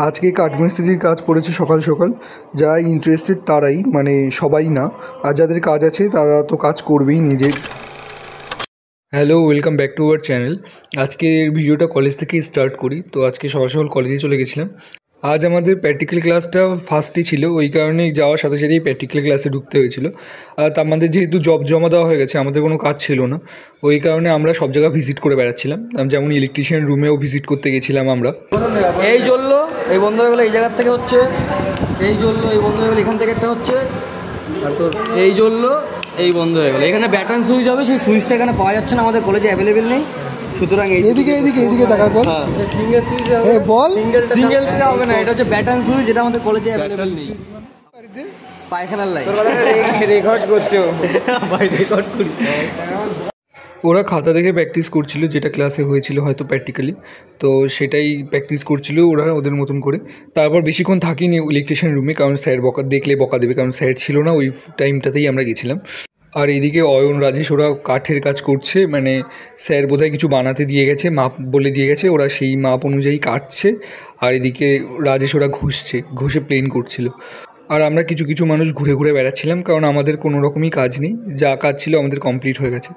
আজকে কাঠমিস্ত্রির কাজ পড়েছে সকাল সকাল। যারা ইন্টারেস্টেড তারাই, মানে সবাই না, আর যাদের কাজ আছে তারা তো কাজ করবেই নিজের। Hello, welcome back to our channel. আজকের ভিডিওটা কলেজ থেকেই স্টার্ট করি। তো আজকে সকাল সকাল কলেজে চলে গেছিলাম। আজ আমাদের প্র্যাকটিক্যাল ক্লাসটা ফার্স্টই ছিল, ওই কারণে যাওয়ার সাথে সাথেই প্র্যাকটিক্যাল ক্লাসে ঢুকতে হয়েছিল। আর আমাদের যেহেতু জব জমা দেওয়া হয়ে গেছে, আমাদের কোনো কাজ ছিল না, ওই কারণে আমরা সব জায়গা ভিজিট করে বেড়াচ্ছিলাম। যেমন ইলেকট্রিশিয়ান রুমেও ভিজিট করতে গেছিলাম আমরা। এই জ্বললো, এই বন্ধ হয়ে গেলো, এই জায়গার থেকে হচ্ছে, এই জ্বললো, এই বন্ধ হয়ে গেলো, এখান থেকে একটা হচ্ছে, আর তোর এই জ্বললো, এই বন্ধ হয়ে গেলো। এখানে ব্যাটন সুইচ হবে, সেই সুইচটা এখানে পাওয়া যাচ্ছে না, আমাদের কলেজে অ্যাভেলেবেল নেই। সুতরাং এদিকে দেখা বল। সিঙ্গেল সুইচ বল, সিঙ্গেলটা হবে না, এটা হচ্ছে ব্যাটন সুইচ, যেটা আমাদের কলেজে অ্যাভেলেবেল নেই। পায়খানার লাইন রেকর্ড করছো ভাই, রেকর্ড করি। ওরা খাতা দেখে প্র্যাকটিস করছিল, যেটা ক্লাসে হয়েছিল হয়তো প্র্যাকটিক্যালি, তো সেটাই প্র্যাকটিস করছিল ওরা ওদের মতন করে। তারপর বেশিক্ষণ থাকিনি ইলেকট্রিশিয়ান রুমে, কারণ স্যার দেখলে বকা দেবে, কারণ স্যার ছিল না ওই টাইমটাতেই আমরা গেছিলাম। আর এদিকে অয়ন, রাজেশ ওরা কাঠের কাজ করছে, মানে স্যার বোধহয় কিছু বানাতে দিয়ে গেছে, মাপ বলে দিয়ে গেছে, ওরা সেই মাপ অনুযায়ী কাটছে। আর এদিকে রাজেশ ওরা ঘষে প্লেন করছিল। আর আমরা কিছু মানুষ ঘুরে ঘুরে বেড়াচ্ছিলাম, কারণ আমাদের কোনো রকমই কাজ নেই, যা কাজ ছিল আমাদের কমপ্লিট হয়ে গেছে।